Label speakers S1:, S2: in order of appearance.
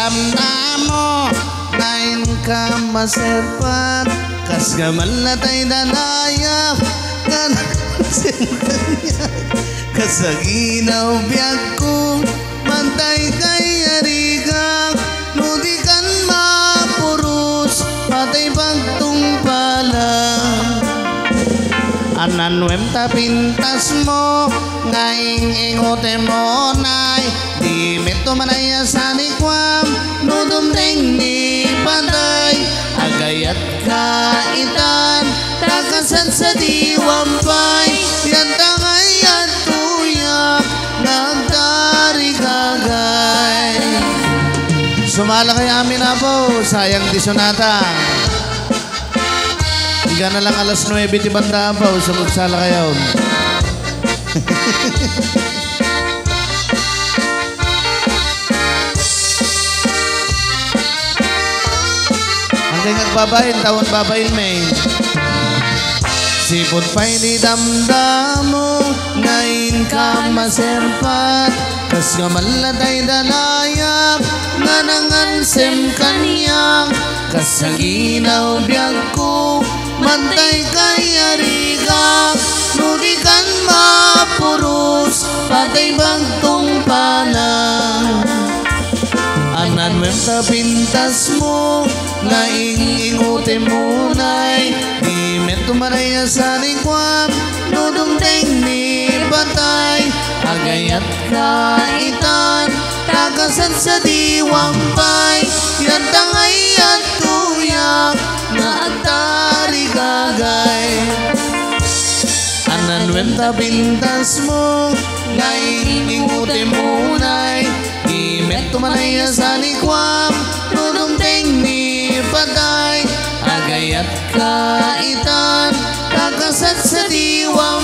S1: damdamo ngayon ka maserpat kas gamal na tay dalayak kasaginaw biyag ko mantay kay arigang nudikan mapurus patay pagtungpalang ananwem tapintas mo ngaing ingote mo nay di meto manaya sa likwam nudumdeng ni patay agayat kaitan takasan sa diwampay yan tangay at tuyak nagdari kagay sumala kay amin na po sayang di sonata higa na lang alas 9 ti banda po sa magsala kayo hanggang nagbabahin tawon babahin may sipot pa'y di damdamo ngayon ka maserpat kas ngamalatay dalayak nga nangansem kanyang kasaginaw biyag ko mantay kay arigak nudikan mapurus patay bagtong panang ananwem tapintas mo ngaing ingote mo nay di meto maraya sa likwam nudumdeng ni patay agayat kaitan tagasan sa diwampay yan tangay at tuyak na agtari gagay ananwem tapintas mo ngaing ingote mo nay di meto maraya sa likwam nudumdeng ni patay agayat kaitan takasat sa diwang